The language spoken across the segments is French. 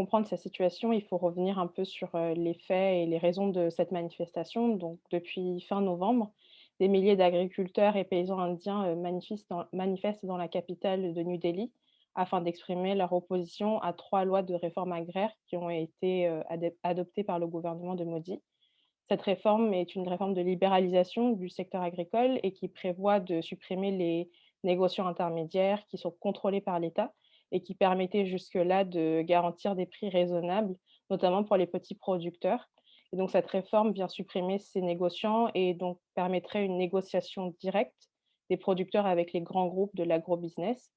comprendre cette situation, il faut revenir un peu sur, les faits et les raisons de cette manifestation. Donc depuis fin novembre, des milliers d'agriculteurs et paysans indiens, manifestent dans la capitale de New Delhi afin d'exprimer leur opposition à 3 lois de réforme agraire qui ont été, adoptées par le gouvernement de Modi. Cette réforme est une réforme de libéralisation du secteur agricole et qui prévoit de supprimer les négociants intermédiaires qui sont contrôlés par l'État et qui permettaient jusque-là de garantir des prix raisonnables, notamment pour les petits producteurs. Et donc cette réforme vient supprimer ces négociants et donc permettrait une négociation directe des producteurs avec les grands groupes de l'agrobusiness.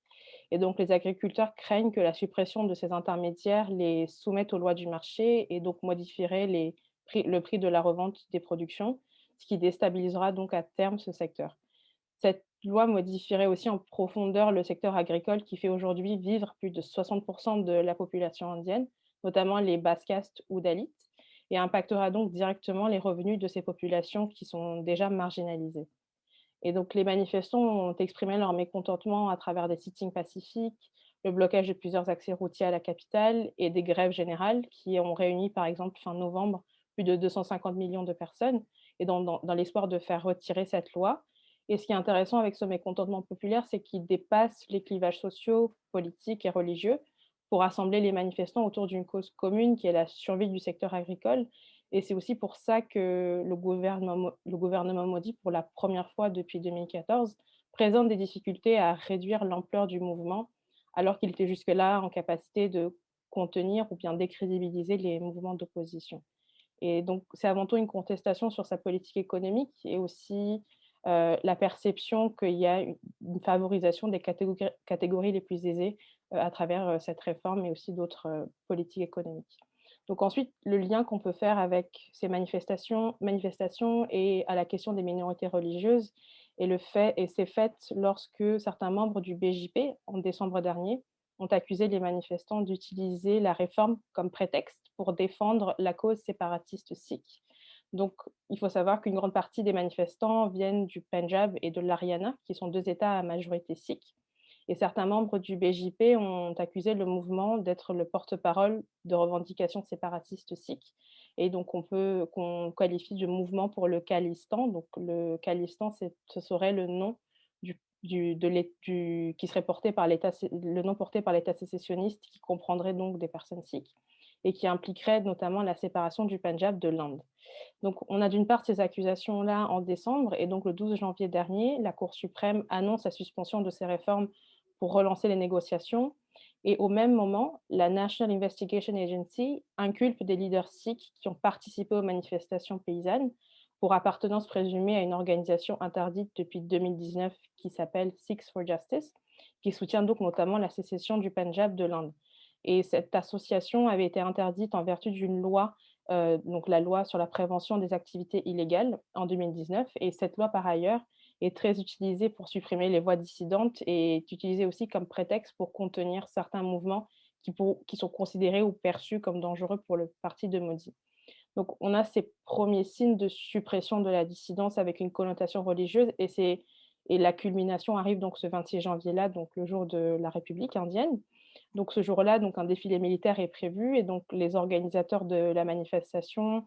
Et donc les agriculteurs craignent que la suppression de ces intermédiaires les soumette aux lois du marché et donc modifierait le prix de la revente des productions, ce qui déstabilisera donc à terme ce secteur. Cette loi modifierait aussi en profondeur le secteur agricole qui fait aujourd'hui vivre plus de 60 de la population indienne, notamment les basses castes ou dalits, et impactera donc directement les revenus de ces populations qui sont déjà marginalisées. Et donc les manifestants ont exprimé leur mécontentement à travers des sittings pacifiques, le blocage de plusieurs accès routiers à la capitale et des grèves générales qui ont réuni, par exemple, fin novembre, plus de 250 millions de personnes et dans l'espoir de faire retirer cette loi. Et ce qui est intéressant avec ce mécontentement populaire, c'est qu'il dépasse les clivages sociaux, politiques et religieux pour rassembler les manifestants autour d'une cause commune qui est la survie du secteur agricole. Et c'est aussi pour ça que le gouvernement Modi, pour la première fois depuis 2014, présente des difficultés à réduire l'ampleur du mouvement, alors qu'il était jusque-là en capacité de contenir ou bien décrédibiliser les mouvements d'opposition. Et donc, c'est avant tout une contestation sur sa politique économique et aussi, la perception qu'il y a une favorisation des catégories les plus aisées, à travers, cette réforme et aussi d'autres, politiques économiques. Donc ensuite, le lien qu'on peut faire avec ces manifestations et à la question des minorités religieuses c'est fait lorsque certains membres du BJP, en décembre dernier, ont accusé les manifestants d'utiliser la réforme comme prétexte pour défendre la cause séparatiste sikh. Donc, il faut savoir qu'une grande partie des manifestants viennent du Pendjab et de l'Haryana, qui sont 2 États à majorité sikh. Et certains membres du BJP ont accusé le mouvement d'être le porte-parole de revendications séparatistes sikhes. Et donc, qu'on qualifie de mouvement pour le Khalistan. Donc, le Khalistan, ce serait le nom qui serait porté par le nom porté par l'État sécessionniste, qui comprendrait donc des personnes sikhes et qui impliquerait notamment la séparation du Pendjab de l'Inde. Donc, on a d'une part ces accusations-là en décembre et donc le 12 janvier dernier, la Cour suprême annonce la suspension de ces réformes pour relancer les négociations. Et au même moment, la National Investigation Agency inculpe des leaders sikhs qui ont participé aux manifestations paysannes pour appartenance présumée à une organisation interdite depuis 2019 qui s'appelle Sikhs for Justice, qui soutient donc notamment la sécession du Pendjab de l'Inde. Et cette association avait été interdite en vertu d'une loi, donc la loi sur la prévention des activités illégales en 2019. Et cette loi, par ailleurs, est très utilisée pour supprimer les voix dissidentes et est utilisée aussi comme prétexte pour contenir certains mouvements qui sont considérés ou perçus comme dangereux pour le parti de Modi. Donc on a ces premiers signes de suppression de la dissidence avec une connotation religieuse et la culmination arrive donc ce 26 janvier-là, donc le jour de la République indienne. Donc ce jour-là, donc un défilé militaire est prévu et donc les organisateurs de la manifestation,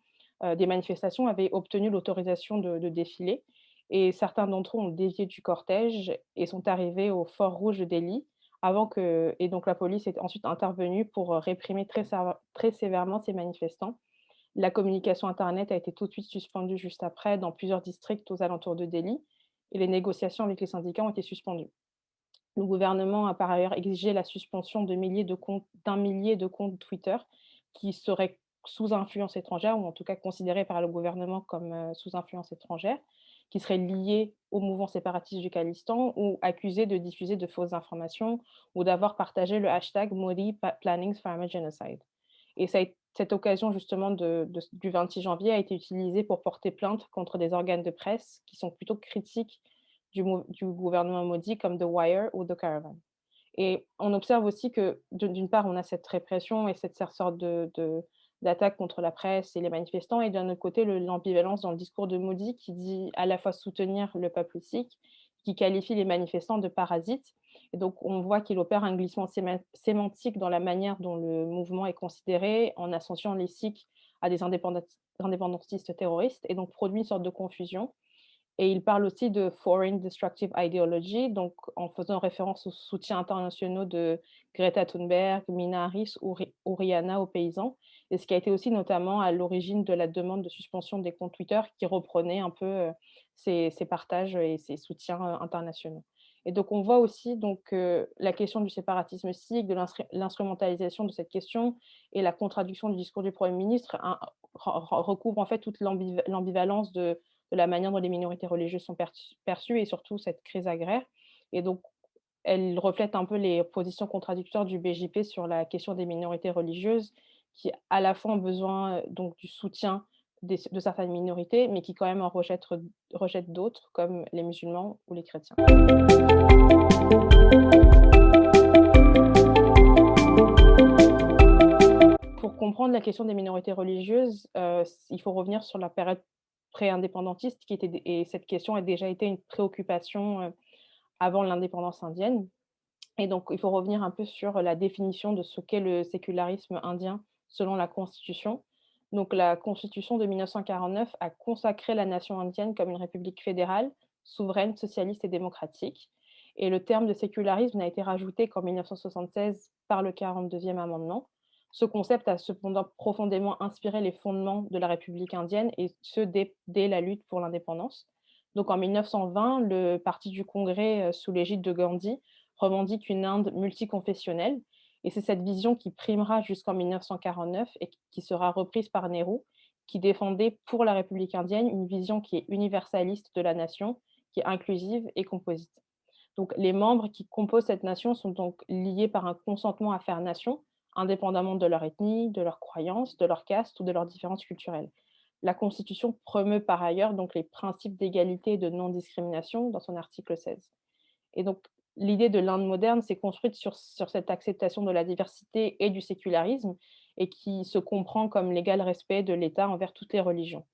des manifestations avaient obtenu l'autorisation de défiler et certains d'entre eux ont dévié du cortège et sont arrivés au Fort Rouge de Delhi et donc la police est ensuite intervenue pour, réprimer très sévèrement ces manifestants. La communication internet a été tout de suite suspendue juste après dans plusieurs districts aux alentours de Delhi et les négociations avec les syndicats ont été suspendues. Le gouvernement a par ailleurs exigé la suspension d'un millier de comptes Twitter qui seraient sous influence étrangère ou en tout cas considérés par le gouvernement comme, sous influence étrangère, qui seraient liés au mouvement séparatiste du Khalistan ou accusés de diffuser de fausses informations ou d'avoir partagé le hashtag Modi Plannings Farmer Genocide. Et cette occasion justement du 26 janvier a été utilisée pour porter plainte contre des organes de presse qui sont plutôt critiques du gouvernement Modi comme The Wire ou The Caravan. Et on observe aussi que d'une part, on a cette répression et cette sorte d'attaque contre la presse et les manifestants et d'un autre côté, l'ambivalence dans le discours de Modi qui dit à la fois soutenir le peuple sikh, qui qualifie les manifestants de parasites. Et donc, on voit qu'il opère un glissement sémantique dans la manière dont le mouvement est considéré, en associant les Sikhs à des indépendantistes terroristes, et donc produit une sorte de confusion. Et il parle aussi de Foreign Destructive Ideology, donc en faisant référence aux soutiens internationaux de Greta Thunberg, Mina Harris ou Rihanna aux paysans, et ce qui a été aussi notamment à l'origine de la demande de suspension des comptes Twitter qui reprenait un peu ces partages et ces soutiens internationaux. Et donc on voit aussi donc, la question du séparatisme sikh, de l'instrumentalisation de cette question et la contradiction du discours du Premier ministre recouvre en fait toute l'ambivalence de la manière dont les minorités religieuses sont perçues et surtout cette crise agraire. Et donc, elle reflète un peu les positions contradictoires du BJP sur la question des minorités religieuses, qui à la fois ont besoin donc du soutien de certaines minorités, mais qui quand même en rejettent d'autres, comme les musulmans ou les chrétiens. Pour comprendre la question des minorités religieuses, il faut revenir sur la période pré-indépendantiste et cette question a déjà été une préoccupation, avant l'indépendance indienne. Et donc il faut revenir un peu sur la définition de ce qu'est le sécularisme indien selon la Constitution. Donc la Constitution de 1949 a consacré la nation indienne comme une république fédérale, souveraine, socialiste et démocratique. Et le terme de sécularisme n'a été rajouté qu'en 1976 par le 42e amendement. Ce concept a cependant profondément inspiré les fondements de la République indienne, et ce dès la lutte pour l'indépendance. Donc en 1920, le Parti du Congrès, sous l'égide de Gandhi, revendique une Inde multiconfessionnelle, et c'est cette vision qui primera jusqu'en 1949 et qui sera reprise par Nehru, qui défendait pour la République indienne une vision qui est universaliste de la nation, qui est inclusive et composite. Donc les membres qui composent cette nation sont donc liés par un consentement à faire nation, indépendamment de leur ethnie, de leurs croyances, de leur caste ou de leurs différences culturelles. La Constitution promeut par ailleurs donc les principes d'égalité et de non-discrimination dans son article 16. Et donc l'idée de l'Inde moderne s'est construite sur cette acceptation de la diversité et du sécularisme, et qui se comprend comme l'égal respect de l'État envers toutes les religions.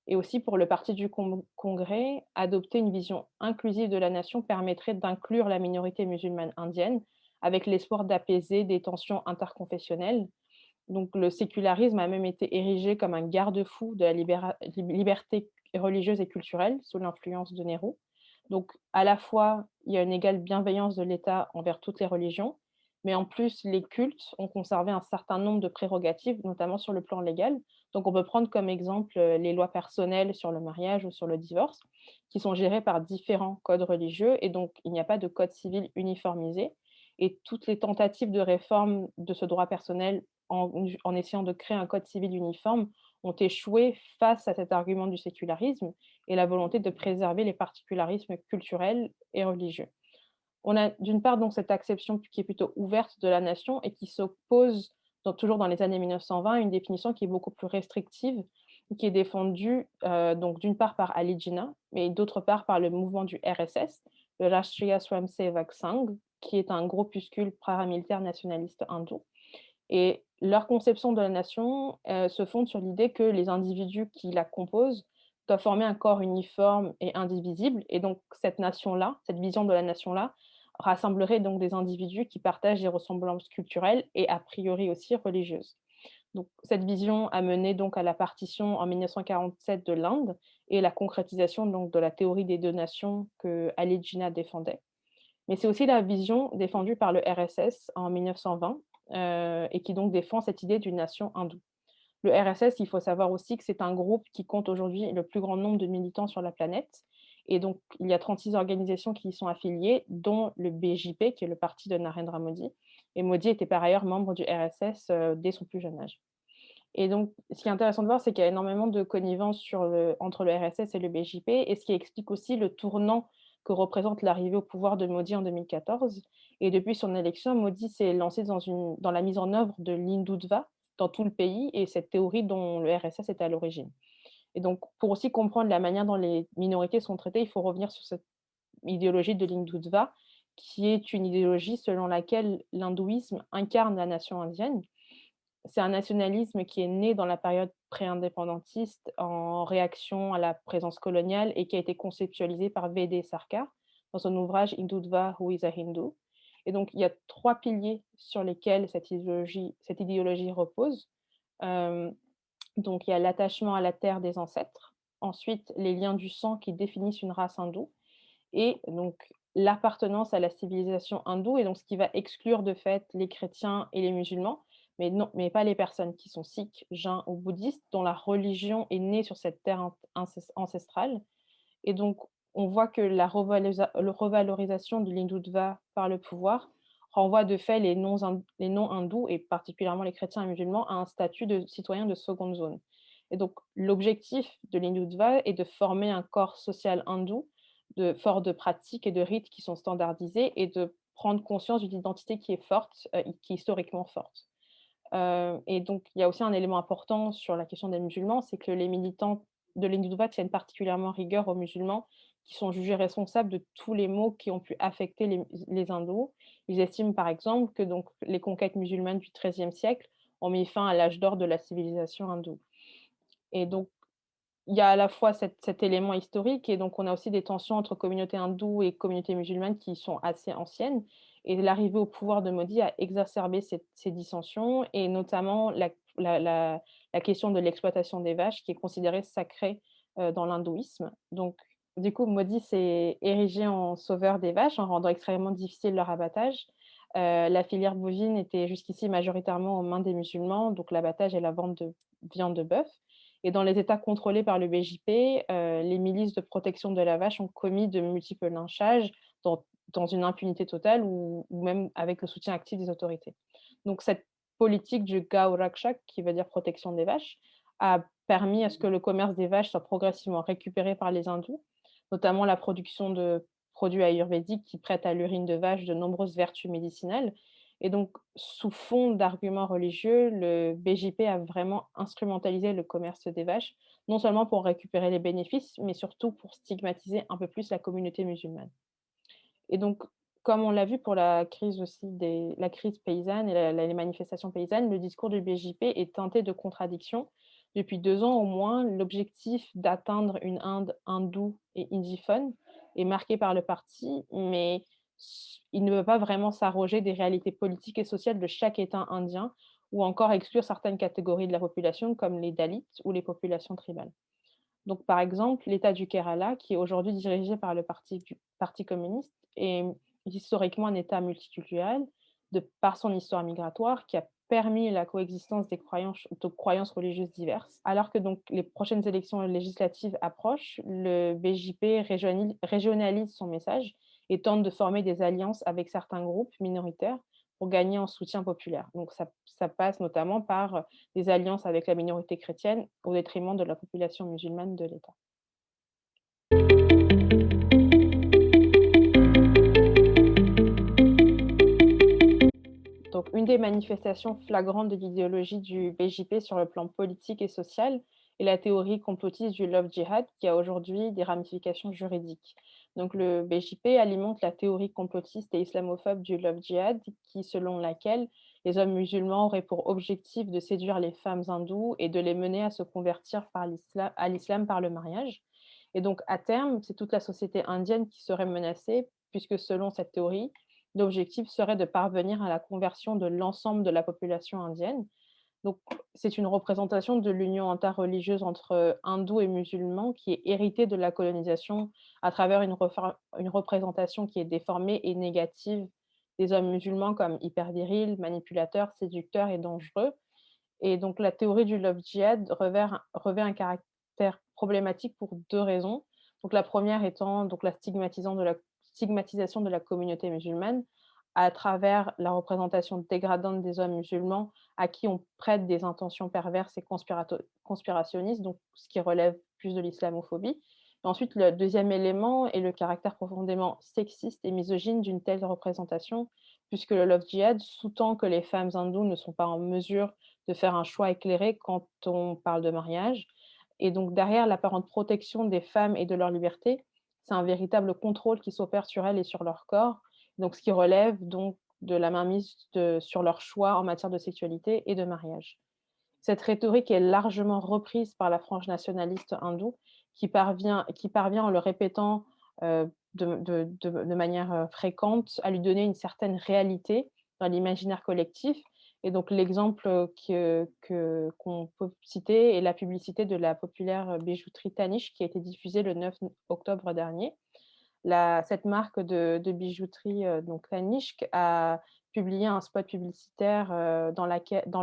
Et aussi pour le parti du Congrès, adopter une vision inclusive de la nation permettrait d'inclure la minorité musulmane indienne, avec l'espoir d'apaiser des tensions interconfessionnelles. Donc le sécularisme a même été érigé comme un garde-fou de la liberté religieuse et culturelle sous l'influence de Nehru. Donc à la fois, il y a une égale bienveillance de l'État envers toutes les religions, mais en plus, les cultes ont conservé un certain nombre de prérogatives, notamment sur le plan légal. Donc on peut prendre comme exemple les lois personnelles sur le mariage ou sur le divorce, qui sont gérées par différents codes religieux, et donc il n'y a pas de code civil uniformisé. Et toutes les tentatives de réforme de ce droit personnel en essayant de créer un code civil uniforme ont échoué face à cet argument du sécularisme et la volonté de préserver les particularismes culturels et religieux. On a d'une part donc cette acception qui est plutôt ouverte de la nation et qui s'oppose toujours dans les années 1920 à une définition qui est beaucoup plus restrictive, qui est défendue donc d'une part par Ali Jinnah, mais d'autre part par le mouvement du RSS, le Rashtriya Swayamsevak Sangh, qui est un groupuscule paramilitaire nationaliste hindou. Et leur conception de la nation se fonde sur l'idée que les individus qui la composent doivent former un corps uniforme et indivisible. Et donc cette nation-là, cette vision de la nation-là, rassemblerait donc des individus qui partagent des ressemblances culturelles et a priori aussi religieuses. Donc cette vision a mené donc à la partition en 1947 de l'Inde et la concrétisation donc de la théorie des deux nations que Ali Jinnah défendait. Mais c'est aussi la vision défendue par le RSS en 1920, et qui donc défend cette idée d'une nation hindoue. Le RSS, il faut savoir aussi que c'est un groupe qui compte aujourd'hui le plus grand nombre de militants sur la planète, et donc il y a 36 organisations qui y sont affiliées, dont le BJP, qui est le parti de Narendra Modi, et Modi était par ailleurs membre du RSS, dès son plus jeune âge. Et donc ce qui est intéressant de voir, c'est qu'il y a énormément de connivence entre le RSS et le BJP, et ce qui explique aussi le tournant que représente l'arrivée au pouvoir de Modi en 2014. Et depuis son élection, Modi s'est lancé dans la mise en œuvre de l'Hindutva dans tout le pays, et cette théorie dont le RSS est à l'origine. Et donc, pour aussi comprendre la manière dont les minorités sont traitées, il faut revenir sur cette idéologie de l'Hindutva, qui est une idéologie selon laquelle l'hindouisme incarne la nation indienne. C'est un nationalisme qui est né dans la période pré-indépendantiste en réaction à la présence coloniale et qui a été conceptualisé par V.D. Sarkar dans son ouvrage Hindutva, Who is a Hindu? Et donc il y a 3 piliers sur lesquels cette idéologie repose. Hem, donc il y a l'attachement à la terre des ancêtres, ensuite les liens du sang qui définissent une race hindoue et donc l'appartenance à la civilisation hindoue et donc ce qui va exclure de fait les chrétiens et les musulmans, mais non, mais pas les personnes qui sont sikhs, jains ou bouddhistes, dont la religion est née sur cette terre ancestrale. Et donc, on voit que la revalorisation de l'hindutva par le pouvoir renvoie de fait les non-hindous, et particulièrement les chrétiens et musulmans, à un statut de citoyen de seconde zone. Et donc, l'objectif de l'hindutva est de former un corps social hindou, fort de pratiques et de rites qui sont standardisés, et de prendre conscience d'une identité qui est forte, qui est historiquement forte. Et donc, il y a aussi un élément important sur la question des musulmans, c'est que les militants de l'Hindouvate tiennent particulièrement rigueur aux musulmans qui sont jugés responsables de tous les maux qui ont pu affecter les hindous. Ils estiment par exemple que donc les conquêtes musulmanes du XIIIe siècle ont mis fin à l'âge d'or de la civilisation hindoue. Et donc, il y a à la fois cet élément historique et donc on a aussi des tensions entre communauté hindoue et communauté musulmane qui sont assez anciennes, et l'arrivée au pouvoir de Modi a exacerbé ces dissensions et notamment la question de l'exploitation des vaches qui est considérée sacrée, dans l'hindouisme. Donc du coup, Modi s'est érigé en sauveur des vaches en rendant extrêmement difficile leur abattage. La filière bovine était jusqu'ici majoritairement aux mains des musulmans, donc l'abattage et la vente de viande de bœuf. Et dans les États contrôlés par le BJP, les milices de protection de la vache ont commis de multiples lynchages dans dans une impunité totale ou même avec le soutien actif des autorités. Donc cette politique du Gau Rakshak, qui veut dire protection des vaches, a permis à ce que le commerce des vaches soit progressivement récupéré par les hindous, notamment la production de produits ayurvédiques qui prêtent à l'urine de vache de nombreuses vertus médicinales. Et donc, sous fond d'arguments religieux, le BJP a vraiment instrumentalisé le commerce des vaches, non seulement pour récupérer les bénéfices, mais surtout pour stigmatiser un peu plus la communauté musulmane. Et donc, comme on l'a vu pour la crise paysanne et les manifestations paysannes, le discours du BJP est teinté de contradictions. Depuis 2 ans au moins, l'objectif d'atteindre une Inde hindoue et indiphone est marqué par le parti, mais il ne veut pas vraiment s'arroger des réalités politiques et sociales de chaque État indien, ou encore exclure certaines catégories de la population comme les Dalits ou les populations tribales. Donc, par exemple, l'État du Kerala, qui est aujourd'hui dirigé par le Parti communiste, est historiquement un État multiculturel, de par son histoire migratoire, qui a permis la coexistence de croyances religieuses diverses. Alors que donc les prochaines élections législatives approchent, le BJP régionalise son message et tente de former des alliances avec certains groupes minoritaires pour gagner en soutien populaire. Donc ça passe notamment par des alliances avec la minorité chrétienne au détriment de la population musulmane de l'État. Donc, une des manifestations flagrantes de l'idéologie du BJP sur le plan politique et social est la théorie complotiste du Love Jihad qui a aujourd'hui des ramifications juridiques. Donc, le BJP alimente la théorie complotiste et islamophobe du Love Jihad qui, selon laquelle les hommes musulmans auraient pour objectif de séduire les femmes hindoues et de les mener à se convertir à l'islam par le mariage. Et donc, à terme, c'est toute la société indienne qui serait menacée, puisque selon cette théorie, l'objectif serait de parvenir à la conversion de l'ensemble de la population indienne. Donc, c'est une représentation de l'union interreligieuse entre hindous et musulmans qui est héritée de la colonisation à travers une représentation qui est déformée et négative des hommes musulmans comme hyper virils, manipulateurs, séducteurs et dangereux. Et donc la théorie du love djihad revêt un caractère problématique pour 2 raisons. Donc la première étant donc la stigmatisation de la communauté musulmane à travers la représentation dégradante des hommes musulmans à qui on prête des intentions perverses et conspirationnistes, donc ce qui relève plus de l'islamophobie. Et ensuite, le deuxième élément est le caractère profondément sexiste et misogyne d'une telle représentation, puisque le love djihad sous-tend que les femmes hindoues ne sont pas en mesure de faire un choix éclairé quand on parle de mariage. Et donc derrière l'apparente protection des femmes et de leur liberté, c'est un véritable contrôle qui s'opère sur elles et sur leur corps, donc ce qui relève donc de la mainmise sur leur choix en matière de sexualité et de mariage. Cette rhétorique est largement reprise par la frange nationaliste hindoue qui parvient en le répétant de manière, fréquente, à lui donner une certaine réalité dans l'imaginaire collectif. Et donc l'exemple, qu'on peut citer est la publicité de la populaire, bijouterie Tanishq qui a été diffusée le 9 octobre dernier. Cette marque de bijouterie, donc Tanishq, a publié un spot publicitaire, dans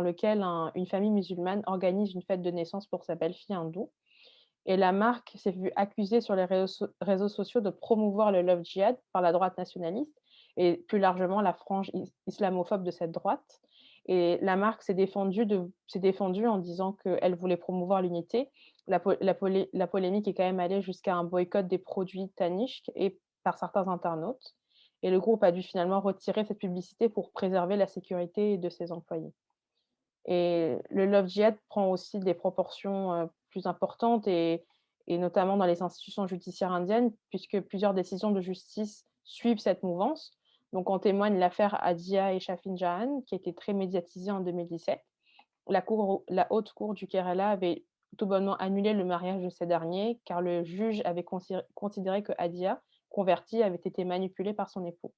lequel une famille musulmane organise une fête de naissance pour sa belle-fille hindoue. Et la marque s'est vue accusée sur les réseaux sociaux de promouvoir le love djihad par la droite nationaliste et plus largement la frange islamophobe de cette droite. Et la marque s'est défendue en disant qu'elle voulait promouvoir l'unité. La polémique est quand même allée jusqu'à un boycott des produits Tanishq et par certains internautes. Et le groupe a dû finalement retirer cette publicité pour préserver la sécurité de ses employés. Et le Love Djihad prend aussi des proportions, plus importantes et notamment dans les institutions judiciaires indiennes, puisque plusieurs décisions de justice suivent cette mouvance. Donc en témoigne l'affaire Adia et Shafin Jahan, qui a été très médiatisée en 2017. La haute cour du Kerala avait tout bonnement annulé le mariage de ces derniers, car le juge avait considéré que Adia, convertie, avait été manipulée par son époux.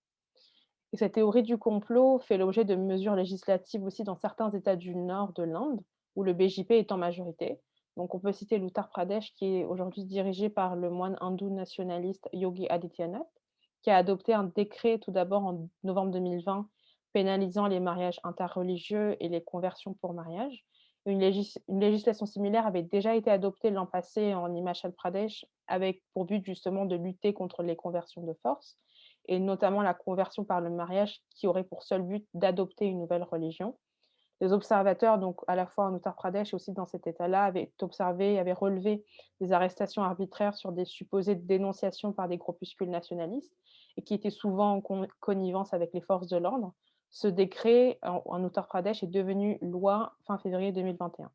Et cette théorie du complot fait l'objet de mesures législatives aussi dans certains États du nord de l'Inde, où le BJP est en majorité. Donc on peut citer l'Uttar Pradesh, qui est aujourd'hui dirigé par le moine hindou nationaliste Yogi Adityanath, qui a adopté un décret tout d'abord en novembre 2020 pénalisant les mariages interreligieux et les conversions pour mariage. Une législation similaire avait déjà été adoptée l'an passé en Himachal Pradesh, avec pour but justement de lutter contre les conversions de force et notamment la conversion par le mariage qui aurait pour seul but d'adopter une nouvelle religion. Les observateurs, donc à la fois en Uttar Pradesh et aussi dans cet État-là, avaient relevé des arrestations arbitraires sur des supposées dénonciations par des groupuscules nationalistes et qui étaient souvent en connivence avec les forces de l'ordre. Ce décret en Uttar Pradesh est devenu loi fin février 2021.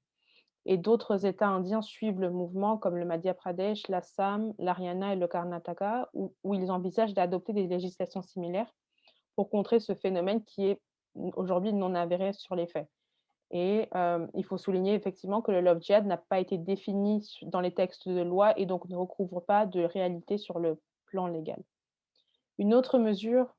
Et d'autres États indiens suivent le mouvement, comme le Madhya Pradesh, l'Assam, l'Haryana et le Karnataka, où ils envisagent d'adopter des législations similaires pour contrer ce phénomène qui est aujourd'hui non avéré sur les faits. Et il faut souligner effectivement que le love djihad n'a pas été défini dans les textes de loi et donc ne recouvre pas de réalité sur le plan légal. Une autre mesure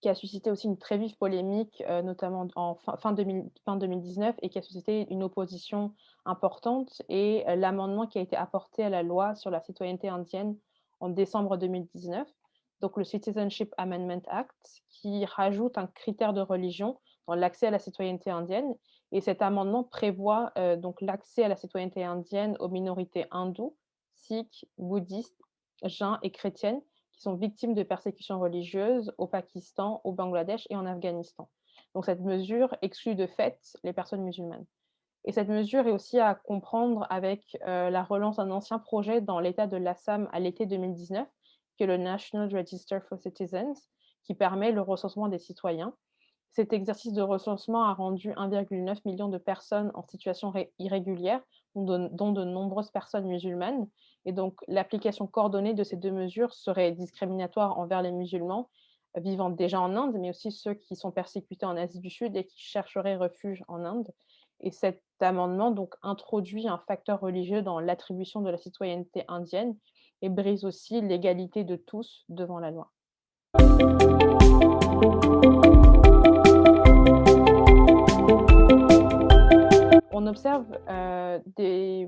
qui a suscité aussi une très vive polémique, notamment en fin 2019 et qui a suscité une opposition importante est, l'amendement qui a été apporté à la loi sur la citoyenneté indienne en décembre 2019, donc le Citizenship Amendment Act, qui rajoute un critère de religion dans l'accès à la citoyenneté indienne. Et cet amendement prévoit, donc l'accès à la citoyenneté indienne aux minorités hindoues, sikhs, bouddhistes, jains et chrétiennes qui sont victimes de persécutions religieuses au Pakistan, au Bangladesh et en Afghanistan. Donc cette mesure exclut de fait les personnes musulmanes. Et cette mesure est aussi à comprendre avec la relance d'un ancien projet dans l'État de l'Assam à l'été 2019, qui est le National Register for Citizens, qui permet le recensement des citoyens. Cet exercice de recensement a rendu 1,9 million de personnes en situation irrégulière, dont de nombreuses personnes musulmanes. Et donc, l'application coordonnée de ces deux mesures serait discriminatoire envers les musulmans vivant déjà en Inde, mais aussi ceux qui sont persécutés en Asie du Sud et qui chercheraient refuge en Inde. Et cet amendement donc introduit un facteur religieux dans l'attribution de la citoyenneté indienne et brise aussi l'égalité de tous devant la loi. On observe les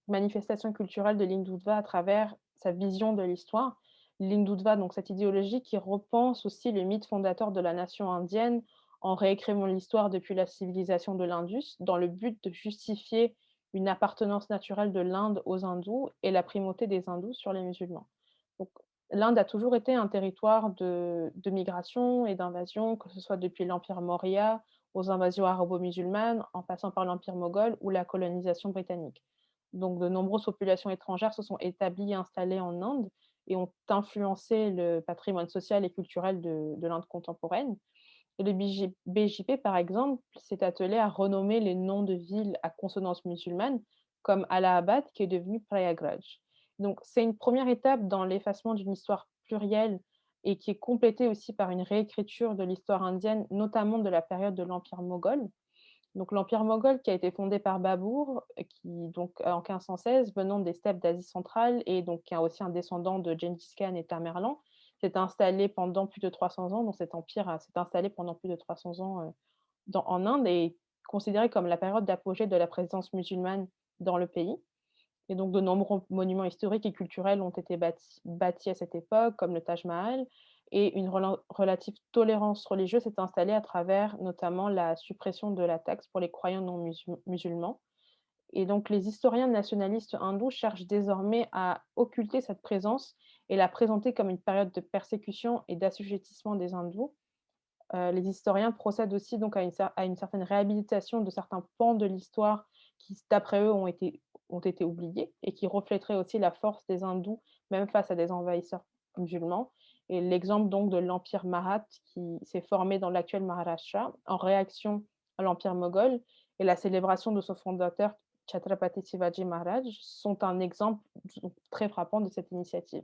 manifestations culturelles de l'Hindutva à travers sa vision de l'histoire. L'Hindutva, donc cette idéologie qui repense aussi le mythe fondateur de la nation indienne en réécrivant l'histoire depuis la civilisation de l'Indus, dans le but de justifier une appartenance naturelle de l'Inde aux hindous et la primauté des hindous sur les musulmans. Donc, l'Inde a toujours été un territoire de migration et d'invasion, que ce soit depuis l'Empire Maurya, aux invasions arabo-musulmanes, en passant par l'Empire moghol ou la colonisation britannique. Donc de nombreuses populations étrangères se sont établies et installées en Inde et ont influencé le patrimoine social et culturel de l'Inde contemporaine. Et le BJP, par exemple, s'est attelé à renommer les noms de villes à consonance musulmane, comme Allahabad, qui est devenu Prayagraj. Donc, c'est une première étape dans l'effacement d'une histoire plurielle et qui est complétée aussi par une réécriture de l'histoire indienne, notamment de la période de l'Empire moghol. Donc l'empire moghol qui a été fondé par Babour, qui donc en 1516 venant des steppes d'Asie centrale et donc qui est aussi un descendant de Gengis Khan et Tamerlan, s'est installé pendant plus de 300 ans. Donc cet empire s'est installé pendant plus de 300 ans, en Inde et est considéré comme la période d'apogée de la présence musulmane dans le pays. Et donc de nombreux monuments historiques et culturels ont été bâtis à cette époque, comme le Taj Mahal, et une relative tolérance religieuse s'est installée à travers notamment la suppression de la taxe pour les croyants non musulmans. Et donc les historiens nationalistes hindous cherchent désormais à occulter cette présence et la présenter comme une période de persécution et d'assujettissement des hindous. Les historiens procèdent aussi donc à une certaine réhabilitation de certains pans de l'histoire qui, d'après eux, ont été oubliés et qui reflèteraient aussi la force des hindous, même face à des envahisseurs musulmans. Et l'exemple donc de l'empire Marathe qui s'est formé dans l'actuel Maharashtra en réaction à l'empire moghol et la célébration de son fondateur Chhatrapati Shivaji Maharaj sont un exemple très frappant de cette initiative.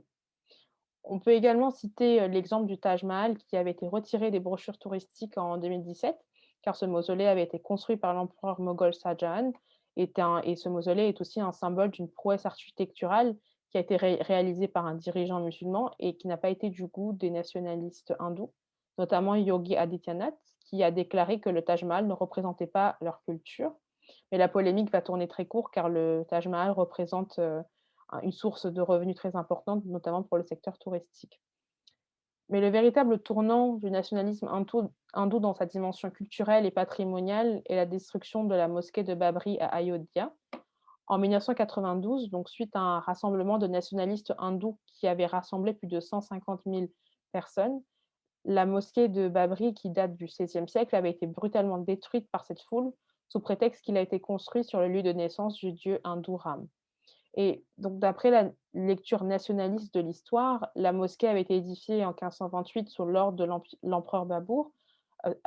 On peut également citer, l'exemple du Taj Mahal qui avait été retiré des brochures touristiques en 2017, car ce mausolée avait été construit par l'empereur moghol Shah Jahan et ce mausolée est aussi un symbole d'une prouesse architecturale qui a été réalisée par un dirigeant musulman et qui n'a pas été du goût des nationalistes hindous, notamment Yogi Adityanath, qui a déclaré que le Taj Mahal ne représentait pas leur culture. Mais la polémique va tourner très court car le Taj Mahal représente, une source de revenus très importante, notamment pour le secteur touristique. Mais le véritable tournant du nationalisme hindou dans sa dimension culturelle et patrimoniale est la destruction de la mosquée de Babri à Ayodhya en 1992, donc suite à un rassemblement de nationalistes hindous qui avait rassemblé plus de 150 000 personnes. La mosquée de Babri, qui date du XVIe siècle, avait été brutalement détruite par cette foule sous prétexte qu'il a été construit sur le lieu de naissance du dieu hindou Ram. Et donc, d'après la lecture nationaliste de l'histoire, la mosquée avait été édifiée en 1528 sous l'ordre de l'empereur Babour,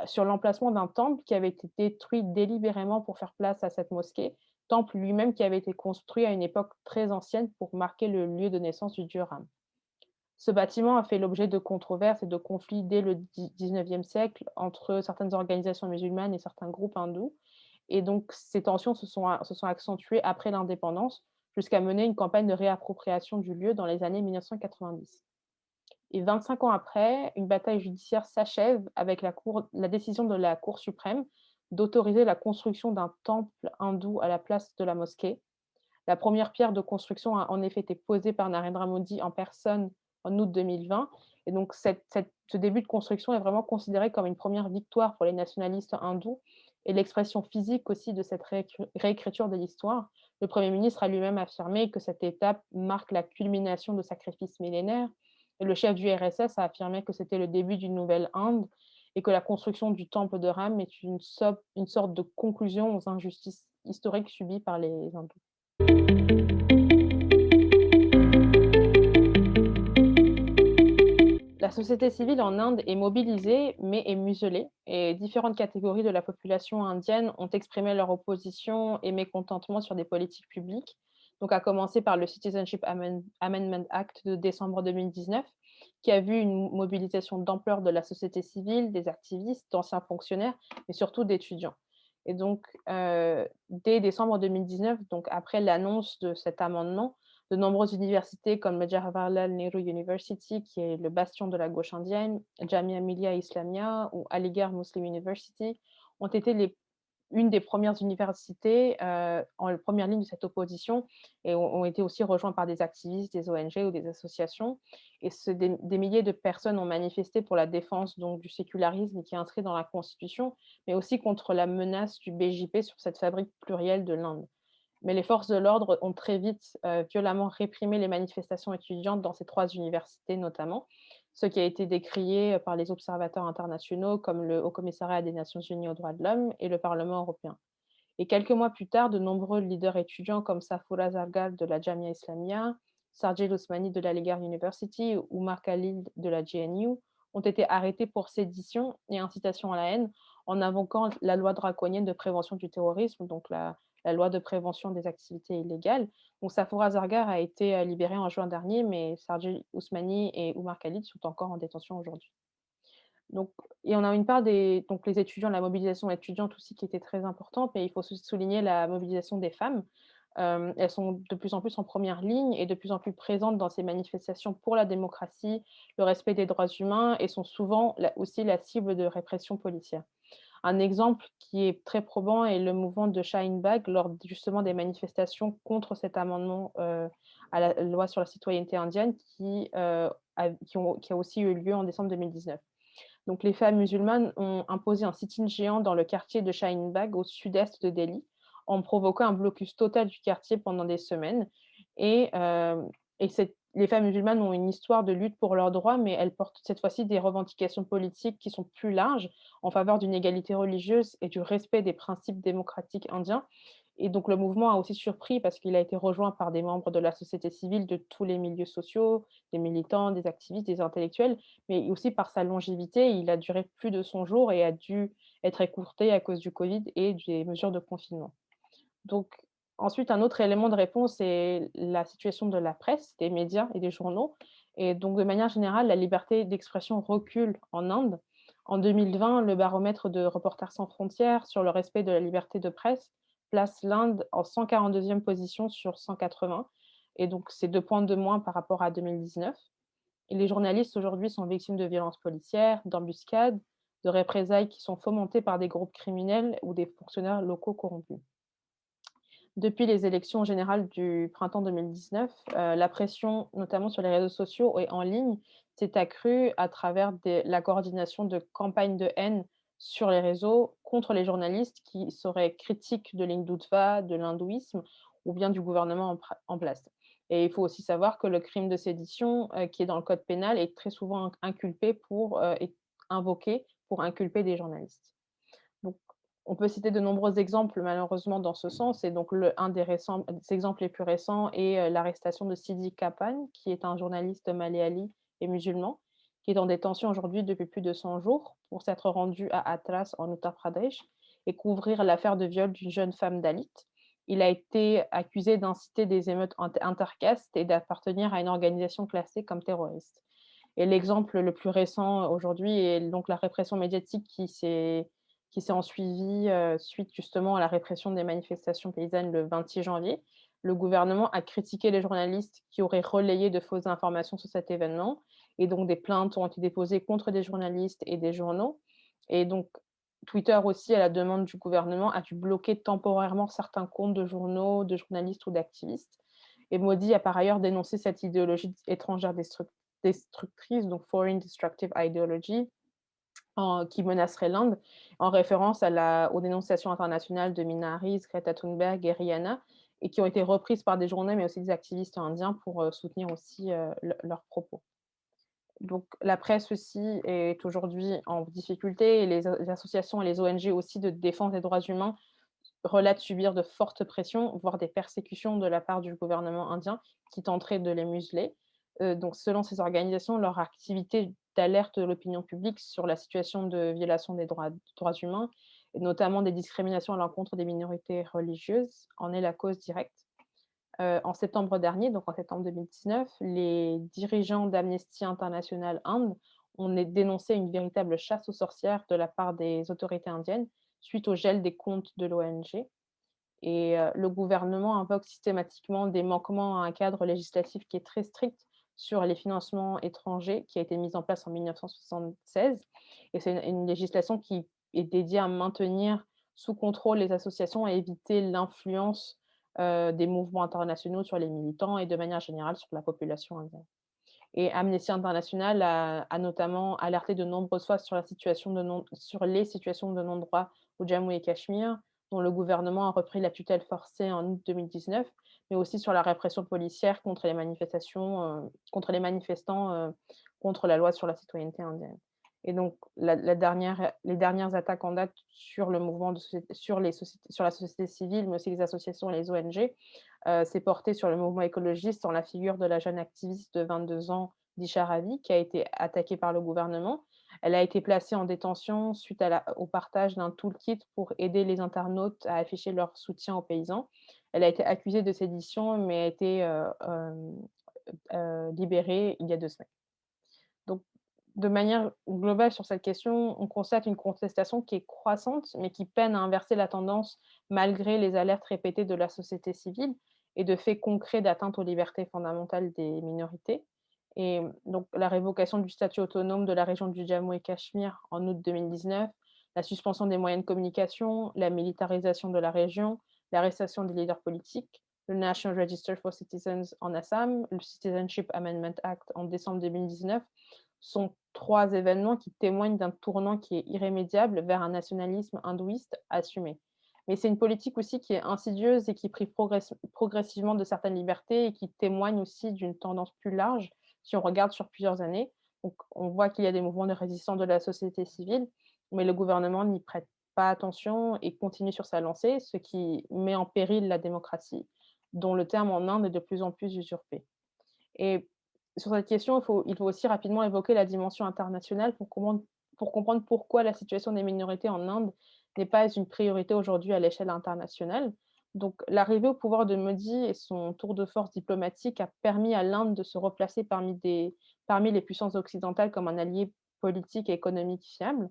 sur l'emplacement d'un temple qui avait été détruit délibérément pour faire place à cette mosquée, temple lui-même qui avait été construit à une époque très ancienne pour marquer le lieu de naissance du dieu Ram. Ce bâtiment a fait l'objet de controverses et de conflits dès le 19e siècle entre certaines organisations musulmanes et certains groupes hindous. Et donc, ces tensions se sont accentuées après l'indépendance, jusqu'à mener une campagne de réappropriation du lieu dans les années 1990. Et 25 ans après, une bataille judiciaire s'achève avec la décision de la Cour suprême d'autoriser la construction d'un temple hindou à la place de la mosquée. La première pierre de construction a en effet été posée par Narendra Modi en personne en août 2020. Et donc, ce début de construction est vraiment considéré comme une première victoire pour les nationalistes hindous et l'expression physique aussi de cette réécriture de l'histoire. Le Premier ministre a lui-même affirmé que cette étape marque la culmination de sacrifices millénaires. Et le chef du RSS a affirmé que c'était le début d'une nouvelle Inde et que la construction du temple de Ram est une sorte de conclusion aux injustices historiques subies par les hindous. La société civile en Inde est mobilisée, mais est muselée, et différentes catégories de la population indienne ont exprimé leur opposition et mécontentement sur des politiques publiques. Donc, à commencer par le Citizenship Amendment Act de décembre 2019, qui a vu une mobilisation d'ampleur de la société civile, des activistes, d'anciens fonctionnaires, mais surtout d'étudiants. Et donc, dès décembre 2019, donc après l'annonce de cet amendement, de nombreuses universités comme le Jawaharlal Nehru University, qui est le bastion de la gauche indienne, Jamia Millia Islamia ou Aligarh Muslim University, ont été une des premières universités en première ligne de cette opposition et ont été aussi rejoints par des activistes, des ONG ou des associations. Et des milliers de personnes ont manifesté pour la défense donc, du sécularisme qui est inscrit dans la Constitution, mais aussi contre la menace du BJP sur cette fabrique plurielle de l'Inde. Mais les forces de l'ordre ont très vite, violemment réprimé les manifestations étudiantes dans ces 3 universités notamment, ce qui a été décrié, par les observateurs internationaux comme le Haut Commissariat des Nations unies aux droits de l'homme et le Parlement européen. Et quelques mois plus tard, de nombreux leaders étudiants comme Safoura Zargar de la Jamia Islamia, Sarjil Ousmani de la Aligarh University ou Mark Khalil de la JNU ont été arrêtés pour sédition et incitation à la haine en invoquant la loi draconienne de prévention du terrorisme, donc la loi de prévention des activités illégales. Donc Safoura Zargar a été libéré en juin dernier, mais Sarjil Ousmani et Oumar Khalid sont encore en détention aujourd'hui. Donc et on a une part des donc les étudiants, la mobilisation étudiante aussi qui était très importante, mais il faut souligner la mobilisation des femmes. Elles sont de plus en plus en première ligne et de plus en plus présentes dans ces manifestations pour la démocratie, le respect des droits humains et sont souvent aussi la cible de répression policière. Un exemple qui est très probant est le mouvement de Shaheen Bagh lors justement des manifestations contre cet amendement, à la loi sur la citoyenneté indienne qui a aussi eu lieu en décembre 2019. Donc les femmes musulmanes ont imposé un sit-in géant dans le quartier de Shaheen Bagh au sud-est de Delhi, en provoquant un blocus total du quartier pendant des semaines et les femmes musulmanes ont une histoire de lutte pour leurs droits, mais elles portent cette fois-ci des revendications politiques qui sont plus larges, en faveur d'une égalité religieuse et du respect des principes démocratiques indiens. Et donc le mouvement a aussi surpris parce qu'il a été rejoint par des membres de la société civile de tous les milieux sociaux, des militants, des activistes, des intellectuels, mais aussi par sa longévité. Il a duré plus de 100 jours et a dû être écourté à cause du Covid et des mesures de confinement. Donc ensuite, un autre élément de réponse, c'est la situation de la presse, des médias et des journaux. Et donc de manière générale, la liberté d'expression recule en Inde. En 2020, le baromètre de Reporters sans frontières sur le respect de la liberté de presse place l'Inde en 142e position sur 180, et donc c'est 2 points de moins par rapport à 2019. Et les journalistes aujourd'hui sont victimes de violences policières, d'embuscades, de représailles qui sont fomentées par des groupes criminels ou des fonctionnaires locaux corrompus. Depuis les élections générales du printemps 2019, la pression, notamment sur les réseaux sociaux et en ligne, s'est accrue à travers la coordination de campagnes de haine sur les réseaux contre les journalistes qui seraient critiques de l'hindutva, de l'hindouisme ou bien du gouvernement en place. Et il faut aussi savoir que le crime de sédition, qui est dans le code pénal, est très souvent inculpé est invoqué pour inculper des journalistes. Donc, on peut citer de nombreux exemples malheureusement dans ce sens, et donc un des exemples les plus récents est, l'arrestation de Sidi Kapan, qui est un journaliste malayali et musulman, qui est en détention aujourd'hui depuis plus de 100 jours pour s'être rendu à Hathras en Uttar Pradesh et couvrir l'affaire de viol d'une jeune femme dalit. Il a été accusé d'inciter des émeutes intercastes et d'appartenir à une organisation classée comme terroriste. Et l'exemple le plus récent aujourd'hui est donc la répression médiatique qui s'est ensuivie, suite justement à la répression des manifestations paysannes le 26 janvier. Le gouvernement a critiqué les journalistes qui auraient relayé de fausses informations sur cet événement, et donc des plaintes ont été déposées contre des journalistes et des journaux. Et donc Twitter aussi, à la demande du gouvernement, a dû bloquer temporairement certains comptes de journaux, de journalistes ou d'activistes. Et Modi a par ailleurs dénoncé cette idéologie étrangère destructrice, donc Foreign Destructive Ideology, qui menacerait l'Inde, en référence aux dénonciations internationales de Mina Harris, Greta Thunberg et Rihanna, et qui ont été reprises par des journaux, mais aussi des activistes indiens pour soutenir aussi leurs propos. Donc la presse aussi est aujourd'hui en difficulté, et les associations et les ONG aussi de défense des droits humains relatent subir de fortes pressions, voire des persécutions de la part du gouvernement indien qui tenterait de les museler. Donc selon ces organisations, leur activité d'alerte de l'opinion publique sur la situation de violation des droits humains, et notamment des discriminations à l'encontre des minorités religieuses, en est la cause directe. En septembre dernier, donc en septembre 2019, les dirigeants d'Amnesty International Inde ont dénoncé une véritable chasse aux sorcières de la part des autorités indiennes suite au gel des comptes de l'ONG. Et le gouvernement invoque systématiquement des manquements à un cadre législatif qui est très strict sur les financements étrangers, qui a été mis en place en 1976. Et c'est une législation qui est dédiée à maintenir sous contrôle les associations et éviter l'influence des mouvements internationaux sur les militants et de manière générale sur la population indienne. Et Amnesty International a notamment alerté de nombreuses fois sur sur les situations de non-droit au Jammu et Cachemire, dont le gouvernement a repris la tutelle forcée en août 2019, mais aussi sur la répression policière contre les manifestants, contre la loi sur la citoyenneté indienne. Et donc les dernières attaques en date sur le mouvement sur la société civile, mais aussi les associations et les ONG, s'est porté sur le mouvement écologiste en la figure de la jeune activiste de 22 ans, Disha Ravi, qui a été attaquée par le gouvernement. Elle a été placée en détention suite au partage d'un toolkit pour aider les internautes à afficher leur soutien aux paysans. Elle a été accusée de sédition, mais a été libérée il y a 2 semaines. Donc De manière globale sur cette question, on constate une contestation qui est croissante, mais qui peine à inverser la tendance malgré les alertes répétées de la société civile et de faits concrets d'atteinte aux libertés fondamentales des minorités. Et donc la révocation du statut autonome de la région du Jammu et Cachemire en août 2019, la suspension des moyens de communication, la militarisation de la région, l'arrestation des leaders politiques, le National Register for Citizens en Assam, le Citizenship Amendment Act en décembre 2019 sont 3 événements qui témoignent d'un tournant qui est irrémédiable vers un nationalisme hindouiste assumé. Mais c'est une politique aussi qui est insidieuse et qui prive progressivement de certaines libertés et qui témoigne aussi d'une tendance plus large si on regarde sur plusieurs années. Donc on voit qu'il y a des mouvements de résistance de la société civile, mais le gouvernement n'y prête pas attention et continue sur sa lancée, ce qui met en péril la démocratie, dont le terme en Inde est de plus en plus usurpé. Et sur cette question, il faut aussi rapidement évoquer la dimension internationale pour comprendre pourquoi la situation des minorités en Inde n'est pas une priorité aujourd'hui à l'échelle internationale. Donc l'arrivée au pouvoir de Modi et son tour de force diplomatique a permis à l'Inde de se replacer parmi les puissances occidentales comme un allié politique et économique fiable.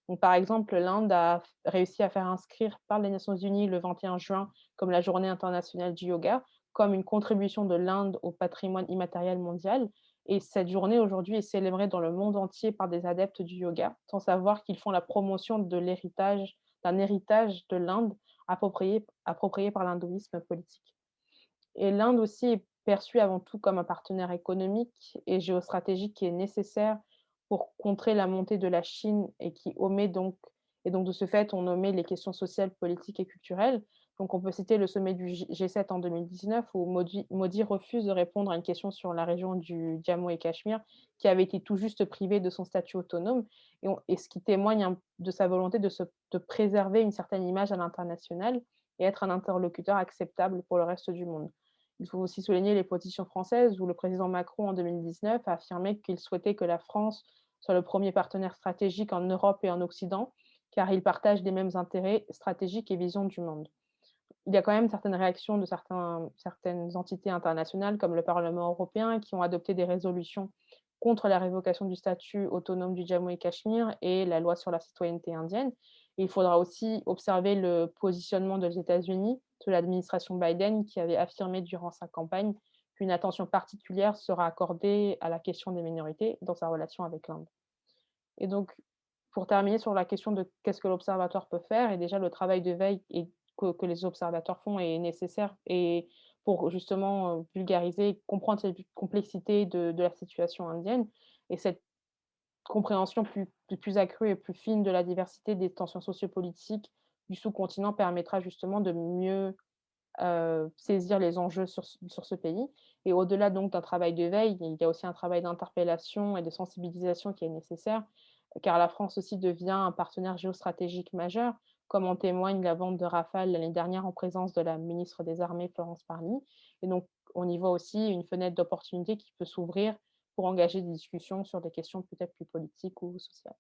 Donc par exemple, l'Inde a réussi à faire inscrire par les Nations unies le 21 juin comme la journée internationale du yoga, comme une contribution de l'Inde au patrimoine immatériel mondial. Et cette journée aujourd'hui est célébrée dans le monde entier par des adeptes du yoga, sans savoir qu'ils font la promotion d'un héritage de l'Inde approprié par l'hindouisme politique. Et l'Inde aussi est perçue avant tout comme un partenaire économique et géostratégique qui est nécessaire pour contrer la montée de la Chine et donc de ce fait, on nommait les questions sociales, politiques et culturelles. Donc on peut citer le sommet du G7 en 2019 où Modi refuse de répondre à une question sur la région du Jammu et Cachemire qui avait été tout juste privée de son statut autonome et ce qui témoigne de sa volonté de préserver une certaine image à l'international et être un interlocuteur acceptable pour le reste du monde. Il faut aussi souligner les positions françaises où le président Macron en 2019 a affirmé qu'il souhaitait que la France soit le premier partenaire stratégique en Europe et en Occident, car il partage les mêmes intérêts stratégiques et visions du monde. Il y a quand même certaines réactions de certaines entités internationales, comme le Parlement européen, qui ont adopté des résolutions contre la révocation du statut autonome du Jammu et Cachemire et la loi sur la citoyenneté indienne. Et il faudra aussi observer le positionnement des États-Unis, de l'administration Biden, qui avait affirmé durant sa campagne qu'une attention particulière sera accordée à la question des minorités dans sa relation avec l'Inde. Et donc, pour terminer sur la question de qu'est-ce que l'observatoire peut faire, et déjà le travail de veille que les observateurs font est nécessaire et pour justement vulgariser, comprendre cette complexité de la situation indienne et cette compréhension plus accrue et plus fine de la diversité des tensions sociopolitiques du sous-continent permettra justement de mieux saisir les enjeux sur ce pays. Et au-delà donc d'un travail de veille, il y a aussi un travail d'interpellation et de sensibilisation qui est nécessaire, car la France aussi devient un partenaire géostratégique majeur, comme en témoigne la vente de Rafale l'année dernière en présence de la ministre des Armées Florence Parly. Et donc on y voit aussi une fenêtre d'opportunité qui peut s'ouvrir pour engager des discussions sur des questions peut-être plus politiques ou sociales.